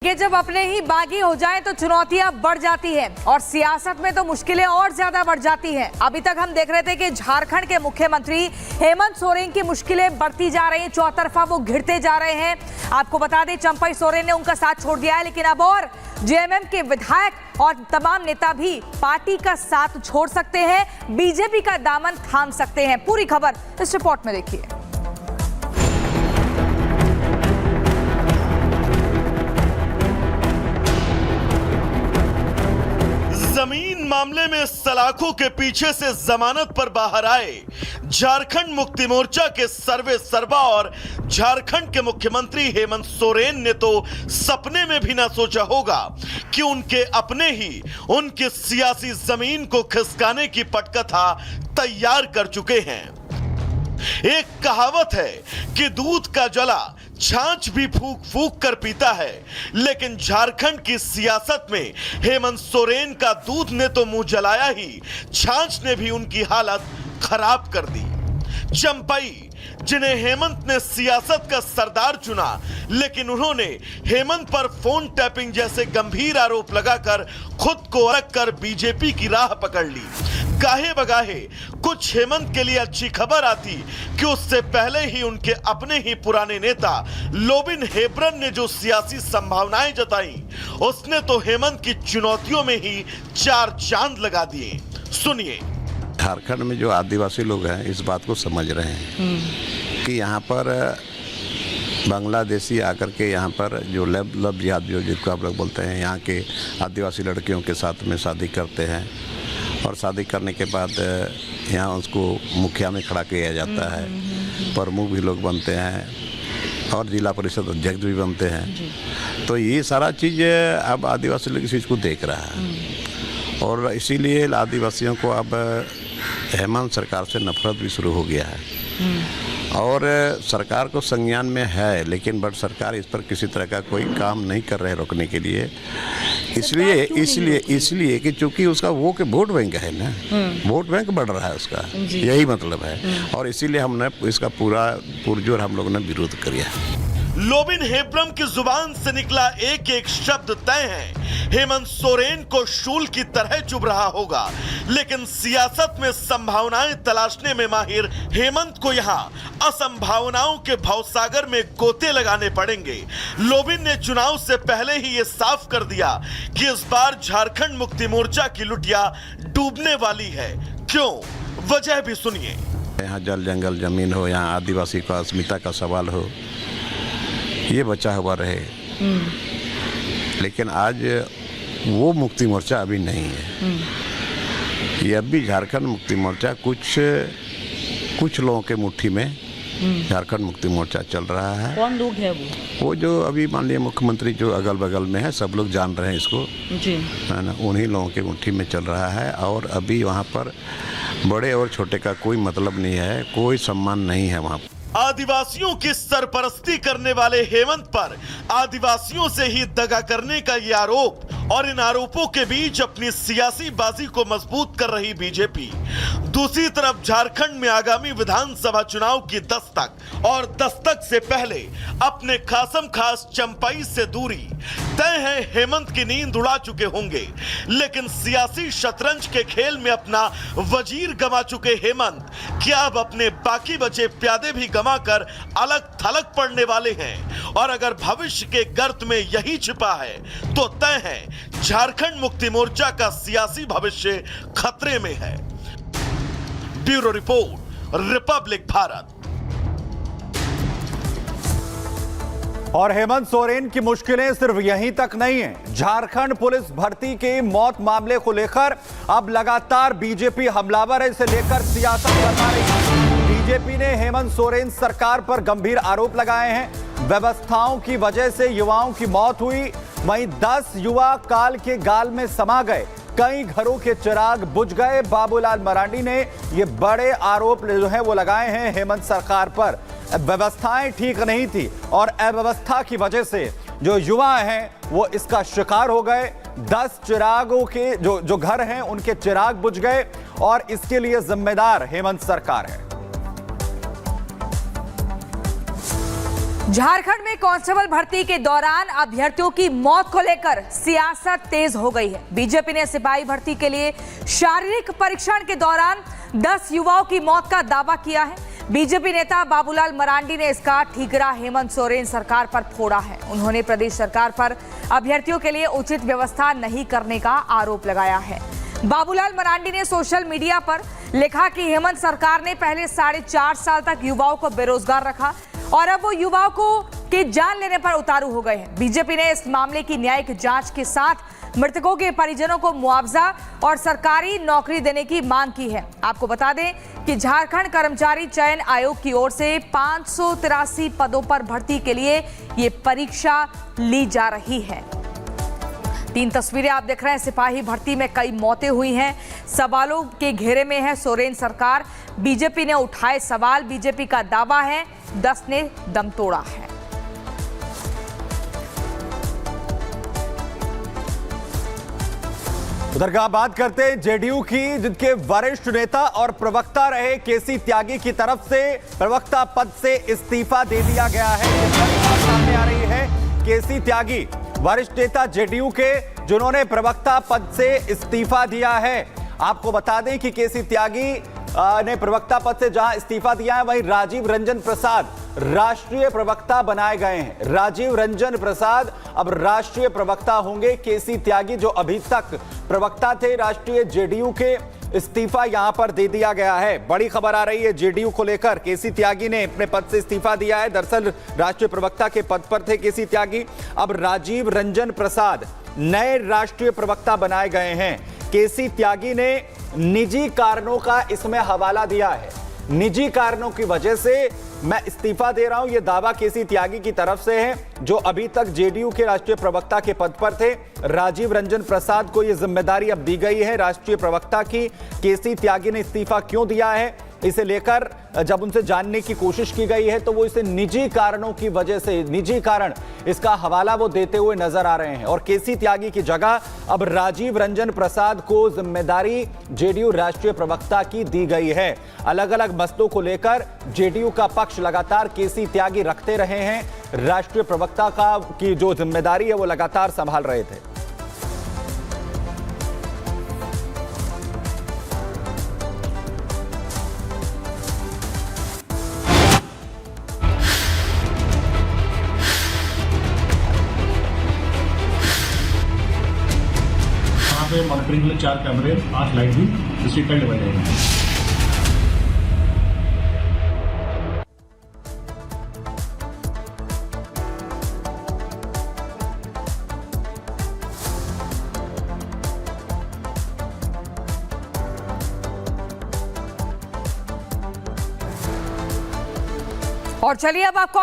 कि जब अपने ही बागी हो जाए तो चुनौतियां बढ़ जाती है और सियासत में तो मुश्किलें और ज्यादा बढ़ जाती हैं। अभी तक हम देख रहे थे कि झारखंड के मुख्यमंत्री हेमंत सोरेन की मुश्किलें बढ़ती जा रही हैं, चौतरफा वो घिरते जा रहे हैं। आपको बता दें चंपई सोरेन ने उनका साथ छोड़ दिया है, लेकिन अब और जेएमएम के विधायक और तमाम नेता भी पार्टी का साथ छोड़ सकते हैं, बीजेपी का दामन थाम सकते हैं। पूरी खबर इस रिपोर्ट में देखिए। जमीन मामले में सलाखों के पीछे से जमानत पर बाहर आए झारखंड मुक्ति मोर्चा के सर्वे सर्वा और झारखंड के मुख्यमंत्री हेमंत सोरेन ने तो सपने में भी ना सोचा होगा कि उनके अपने ही उनकी सियासी जमीन को खिसकाने की पटकथा तैयार कर चुके हैं। एक कहावत है कि दूध का जला छाछ भी फूंक फूंक कर पीता है, लेकिन झारखंड की सियासत में हेमंत सोरेन का दूध ने तो मुंह जलाया ही, छाछ ने भी उनकी हालत खराब कर दी। चंपई, जिन्हें हेमंत ने सियासत का सरदार चुना, लेकिन उन्होंने हेमंत पर फोन टैपिंग जैसे गंभीर आरोप लगाकर खुद को अलग कर बीजेपी की राह पकड़ ली। गाहे बगाहे कुछ हेमंत के लिए अच्छी खबर आती कि उससे पहले ही उनके अपने ही पुराने नेता लोबिन हेब्रन ने जो सियासी संभावनाएं जताई, उसने तो हेमंत की चुनौतियों में ही चार चांद लगा दिए। सुनिए। झारखंड में जो आदिवासी लोग हैं इस बात को समझ रहे हैं कि यहाँ पर बांग्लादेशी आकर के यहाँ पर जो लव जिहाद जो जिसको आप लोग बोलते हैं, यहाँ के आदिवासी लड़कियों के साथ में शादी करते हैं और शादी करने के बाद यहाँ उसको मुखिया में खड़ा किया जाता है, प्रमुख भी लोग बनते हैं और जिला परिषद अध्यक्ष भी बनते हैं। तो ये सारा चीज़ अब आदिवासी लोग इस चीज़ को देख रहा है और इसीलिए आदिवासियों को अब हेमंत सरकार से नफरत भी शुरू हो गया है और सरकार को संज्ञान में है, लेकिन बट सरकार इस पर किसी तरह का कोई काम नहीं कर रहे रोकने के लिए। इसलिए कि चूंकि उसका वो के वोट बैंक है ना, वोट बैंक बढ़ रहा है उसका, यही मतलब है और इसीलिए हमने इसका पूरा पुरजोर हम लोगों ने विरोध किया। लोबिन हेब्रम की जुबान से निकला एक एक शब्द तय है हेमंत सोरेन को शूल की तरह चुभ रहा होगा, लेकिन सियासत में संभावनाएं तलाशने में माहिर हेमंत को यहां असंभावनाओं के भवसागर में गोते लगाने पड़ेंगे। लोबिन ने चुनाव से पहले ही ये साफ कर दिया कि इस बार झारखंड मुक्ति मोर्चा की लुटिया डूबने वाली है। क्यों? वजह भी सुनिए। यहाँ जल जंगल जमीन हो, यहाँ आदिवासी का अस्मिता का सवाल हो, ये बचा हुआ रहे, लेकिन आज वो मुक्ति मोर्चा अभी नहीं है। ये अभी झारखंड मुक्ति मोर्चा कुछ लोगों के मुट्ठी में झारखंड मुक्ति मोर्चा चल रहा है। कौन लोग हैं वो जो अभी मान लिया मुख्यमंत्री जो अगल बगल में है, सब लोग जान रहे हैं इसको जी, है ना, उन्हीं लोगों के मुट्ठी में चल रहा है और अभी वहाँ पर बड़े और छोटे का कोई मतलब नहीं है, कोई सम्मान नहीं है वहाँ। आदिवासियों की सरपरस्ती करने वाले हेमंत पर आदिवासियों से ही दगा करने का ये आरोप और इन आरोपों के बीच अपनी सियासी बाजी को मजबूत कर रही बीजेपी। दूसरी तरफ झारखंड में आगामी विधानसभा चुनाव की दस्तक और दस्तक से पहले अपने खासम खास चंपई से दूरी तय है। हेमंत की नींद उड़ा चुके होंगे, लेकिन सियासी शतरंज के खेल में अपना वजीर गंवा चुके हेमंत क्या अब अपने बाकी बचे प्यादे भी गंवाकर अलग थलग पड़ने वाले हैं? और अगर भविष्य के गर्त में यही छिपा है तो तय है झारखंड मुक्ति मोर्चा का सियासी भविष्य खतरे में है। Bureau report, Republic Bharat. और हेमंत सोरेन की मुश्किलें सिर्फ यहीं तक नहीं हैं। झारखंड पुलिस भर्ती के मौत मामले को लेकर अब लगातार बीजेपी हमलावर है, इसे लेकर सियासत करना रही है। बीजेपी ने हेमंत सोरेन सरकार पर गंभीर आरोप लगाए हैं। व्यवस्थाओं की वजह से युवाओं की मौत हुई, वहीं 10 युवा काल के गाल में समा गए, कई घरों के चिराग बुझ गए। बाबूलाल मरांडी ने ये बड़े आरोप जो है वो लगाए हैं हेमंत सरकार पर। व्यवस्थाएं ठीक नहीं थी और अव्यवस्था की वजह से जो युवा हैं वो इसका शिकार हो गए। 10 चिरागों के जो घर हैं उनके चिराग बुझ गए और इसके लिए जिम्मेदार हेमंत सरकार है। झारखंड में कांस्टेबल भर्ती के दौरान अभ्यर्थियों की मौत को लेकर सियासत तेज हो गई है। बीजेपी ने सिपाही भर्ती के लिए शारीरिक परीक्षण के दौरान 10 युवाओं की मौत का दावा किया है। बीजेपी नेता बाबूलाल मरांडी ने इसका ठीकरा हेमंत सोरेन सरकार पर फोड़ा है। उन्होंने प्रदेश सरकार पर अभ्यर्थियों के लिए उचित व्यवस्था नहीं करने का आरोप लगाया है। बाबूलाल मरांडी ने सोशल मीडिया पर लिखा कि हेमंत सरकार ने पहले 4.5 साल तक युवाओं को बेरोजगार रखा और अब वो युवाओं को के जान लेने पर उतारू हो गए हैं। बीजेपी ने इस मामले की न्यायिक जांच के साथ मृतकों के परिजनों को मुआवजा और सरकारी नौकरी देने की मांग की है। आपको बता दें कि झारखंड कर्मचारी चयन आयोग की ओर से 583 पदों पर भर्ती के लिए ये परीक्षा ली जा रही है। 3 तस्वीरें आप देख रहे हैं। सिपाही भर्ती में कई मौतें हुई हैं। सवालों के घेरे में है सोरेन सरकार। बीजेपी ने उठाए सवाल। बीजेपी का दावा है 10 ने दम तोड़ा है। उधर का बात करते हैं जेडीयू की, जिनके वरिष्ठ नेता और प्रवक्ता रहे केसी त्यागी की तरफ से प्रवक्ता पद से इस्तीफा दे दिया गया है। सामने आ रही है केसी त्यागी, वरिष्ठ नेता जेडीयू के, जिन्होंने प्रवक्ता पद से इस्तीफा दिया है। आपको बता दें कि केसी त्यागी ने प्रवक्ता पद से जहां इस्तीफा दिया है, वहीं राजीव रंजन प्रसाद राष्ट्रीय प्रवक्ता बनाए गए हैं। राजीव रंजन प्रसाद अब राष्ट्रीय प्रवक्ता होंगे। केसी त्यागी जो अभी तक प्रवक्ता थे राष्ट्रीय जेडीयू के, इस्तीफा यहां पर दे दिया गया है। बड़ी खबर आ रही है जेडीयू को लेकर। केसी त्यागी ने अपने पद से इस्तीफा दिया है। दरअसल राष्ट्रीय प्रवक्ता के पद पर थे केसी त्यागी, अब राजीव रंजन प्रसाद नए राष्ट्रीय प्रवक्ता बनाए गए हैं। केसी त्यागी ने निजी कारणों का इसमें हवाला दिया है। निजी कारणों की वजह से मैं इस्तीफा दे रहा हूं, यह दावा केसी त्यागी की तरफ से है, जो अभी तक जेडीयू के राष्ट्रीय प्रवक्ता के पद पर थे। राजीव रंजन प्रसाद को यह जिम्मेदारी अब दी गई है राष्ट्रीय प्रवक्ता की। केसी त्यागी ने इस्तीफा क्यों दिया है, इसे लेकर जब उनसे जानने की कोशिश की गई है तो वो इसे निजी कारणों की वजह से, निजी कारण, इसका हवाला वो देते हुए नजर आ रहे हैं। और केसी त्यागी की जगह अब राजीव रंजन प्रसाद को जिम्मेदारी जेडीयू राष्ट्रीय प्रवक्ता की दी गई है। अलग अलग मसलों को लेकर जेडीयू का पक्ष लगातार केसी त्यागी रखते रहे हैं। राष्ट्रीय प्रवक्ता की जो जिम्मेदारी है वो लगातार संभाल रहे थे। मॉनिटरिंग के लिए 4 कैमरे, 8 लाइट भी स्ट्रीट लाइट लगाए जाएंगे। और चलिए अब आपको